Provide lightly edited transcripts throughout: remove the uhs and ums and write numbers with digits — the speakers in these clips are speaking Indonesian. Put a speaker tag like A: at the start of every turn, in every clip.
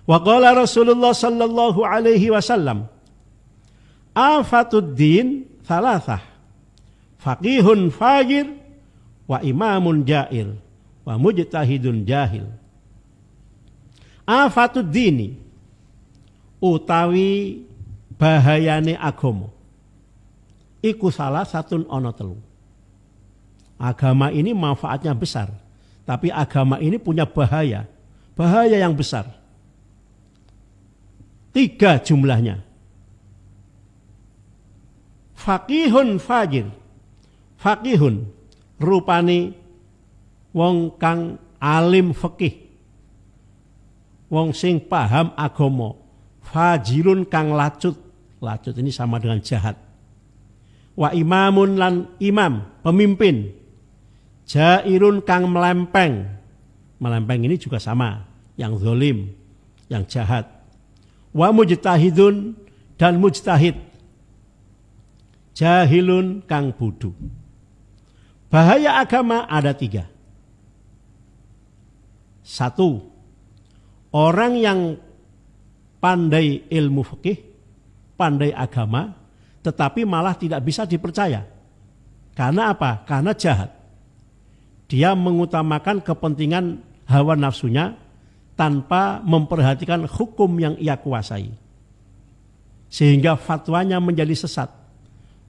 A: Wa qala Rasulullah sallallahu alaihi wasallam, afatud din thalathah, faqihun fajir, wa imamun jair, wa mujtahidun jahil. Afatud dini, utawi bahayane agama, iku salah satun ana telu. Agama ini manfaatnya besar, tapi agama ini punya bahaya yang besar. 3 jumlahnya. Faqihun fajir. Faqihun rupane wong kang alim fikih, wong sing paham agama. Fajirun kang lacut. Lacut ini sama dengan jahat. Wa imamun lan imam, pemimpin. Jairun kang melempeng. Melempeng ini juga sama, yang zalim, yang jahat. Wa mujtahidun dan mujtahid. Jahilun kang bodoh. Bahaya agama ada 3. 1, orang yang pandai ilmu fikih, pandai agama, tetapi malah tidak bisa dipercaya. Karena apa? Karena jahat. Dia mengutamakan kepentingan hawa nafsunya tanpa memperhatikan hukum yang ia kuasai. Sehingga fatwanya menjadi sesat.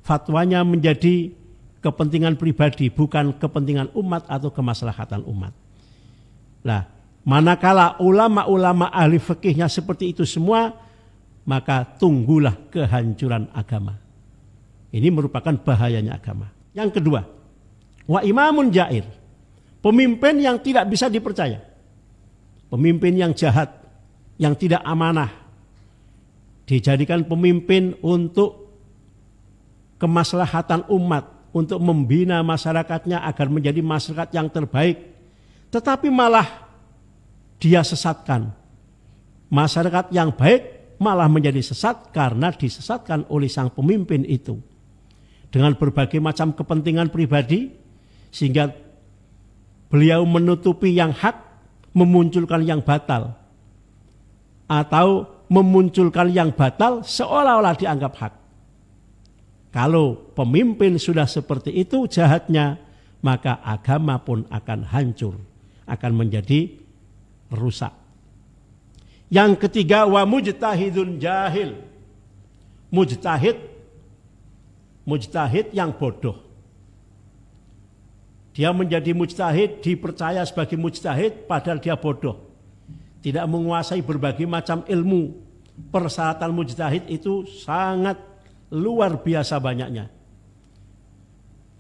A: Fatwanya menjadi kepentingan pribadi, bukan kepentingan umat atau kemaslahatan umat. Nah, manakala ulama-ulama ahli fikihnya seperti itu semua, maka tunggulah kehancuran agama. Ini merupakan bahayanya agama. Yang kedua, wa imamun jair. Pemimpin yang tidak bisa dipercaya. Pemimpin yang jahat, yang tidak amanah. Dijadikan pemimpin untuk kemaslahatan umat, untuk membina masyarakatnya agar menjadi masyarakat yang terbaik. Tetapi malah dia sesatkan. Masyarakat yang baik malah menjadi sesat karena disesatkan oleh sang pemimpin itu. Dengan berbagai macam kepentingan pribadi, sehingga beliau menutupi yang hak, memunculkan yang batal, atau memunculkan yang batal seolah-olah dianggap hak. Kalau pemimpin sudah seperti itu jahatnya, maka agama pun akan hancur, akan menjadi rusak. Yang ketiga, wa mujtahidun jahil. Mujtahid yang bodoh. Dia menjadi mujtahid, dipercaya sebagai mujtahid, padahal dia bodoh. Tidak menguasai berbagai macam ilmu. Persyaratan mujtahid itu sangat luar biasa banyaknya.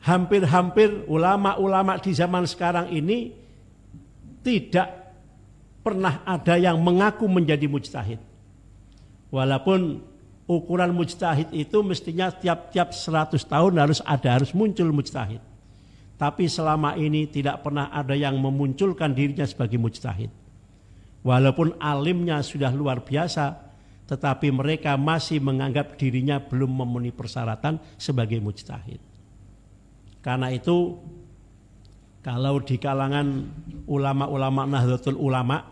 A: Hampir-hampir ulama-ulama di zaman sekarang ini tidak pernah ada yang mengaku menjadi mujtahid. Walaupun ukuran mujtahid itu mestinya tiap-tiap 100 tahun harus muncul mujtahid. Tapi selama ini tidak pernah ada yang memunculkan dirinya sebagai mujtahid. Walaupun alimnya sudah luar biasa, tetapi mereka masih menganggap dirinya belum memenuhi persyaratan sebagai mujtahid. Karena itu, kalau di kalangan ulama-ulama Nahdlatul Ulama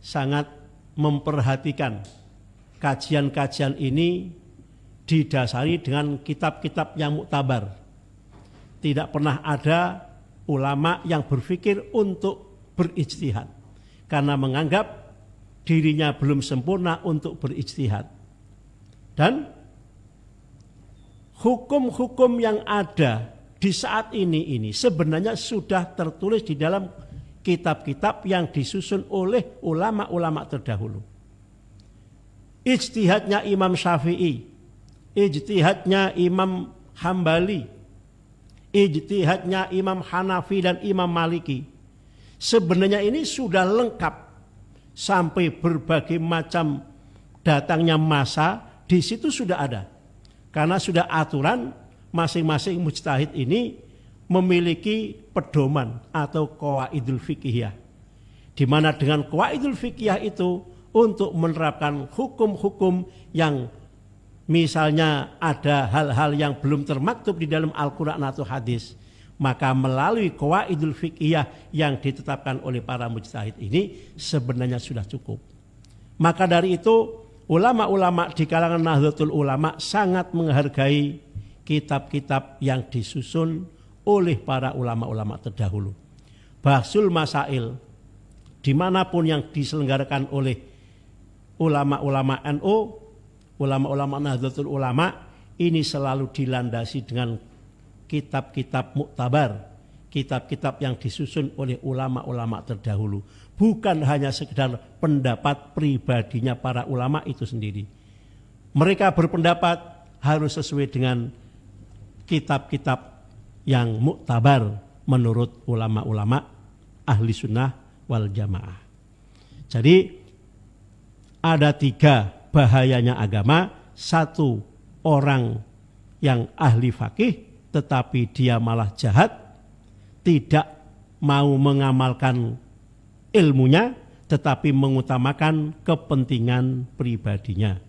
A: sangat memperhatikan kajian-kajian ini didasari dengan kitab-kitab yang muktabar. Tidak pernah ada ulama yang berpikir untuk berijtihad karena menganggap dirinya belum sempurna untuk berijtihad. Dan hukum-hukum yang ada di saat ini sebenarnya sudah tertulis di dalam kitab-kitab yang disusun oleh ulama-ulama terdahulu. Ijtihadnya Imam Syafi'i, ijtihadnya Imam Hambali, ijtihadnya Imam Hanafi dan Imam Maliki. Sebenarnya ini sudah lengkap sampai berbagai macam datangnya masa, di situ sudah ada. Karena sudah aturan masing-masing mujtahid ini memiliki pedoman atau qawaidul fiqhiyah. Di mana dengan qawaidul fiqhiyah itu untuk menerapkan hukum-hukum yang misalnya ada hal-hal yang belum termaktub di dalam Al-Quran atau hadis, Maka melalui qawaidul fiqhiyah yang ditetapkan oleh para mujtahid ini sebenarnya sudah cukup. Maka dari itu ulama-ulama di kalangan Nahdlatul Ulama sangat menghargai kitab-kitab yang disusun oleh para ulama-ulama terdahulu. Bahsul Masail dimanapun yang diselenggarakan oleh ulama-ulama NU, ulama-ulama Nahdlatul Ulama, ini selalu dilandasi dengan kitab-kitab muktabar, kitab-kitab yang disusun oleh ulama-ulama terdahulu. Bukan hanya sekedar pendapat pribadinya para ulama itu sendiri. Mereka berpendapat harus sesuai dengan kitab-kitab yang muktabar menurut ulama-ulama ahli sunnah wal jamaah. Jadi ada 3 bahayanya agama. 1, orang yang ahli fakih tetapi dia malah jahat, tidak mau mengamalkan ilmunya tetapi mengutamakan kepentingan pribadinya.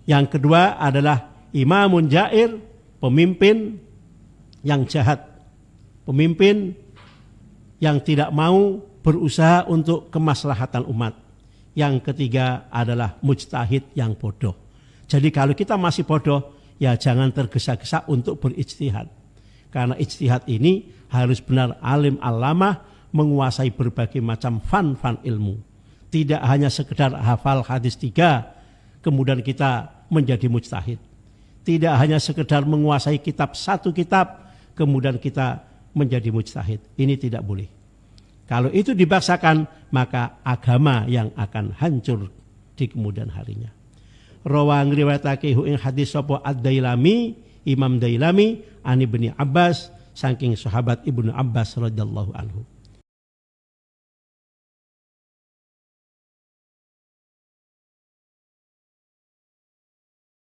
A: Yang kedua adalah imamun jair, pemimpin yang jahat, pemimpin yang tidak mau berusaha untuk kemaslahatan umat. Yang ketiga adalah mujtahid yang bodoh. Jadi kalau kita masih bodoh, ya jangan tergesa-gesa untuk berijtihad. Karena ijtihad ini harus benar alim alamah, menguasai berbagai macam fan ilmu. Tidak hanya sekedar hafal hadis 3, kemudian kita menjadi mujtahid. Tidak hanya sekedar menguasai kitab 1 kitab, kemudian kita menjadi mujtahid. Ini tidak boleh. Kalau itu dipaksakan, maka agama yang akan hancur di kemudian harinya. Rawang riwayatake ing hadis sapa Ad-Dailami, Imam Dailami, ani Ibnu Abbas, saking sahabat Ibnu Abbas radhiyallahu anhu.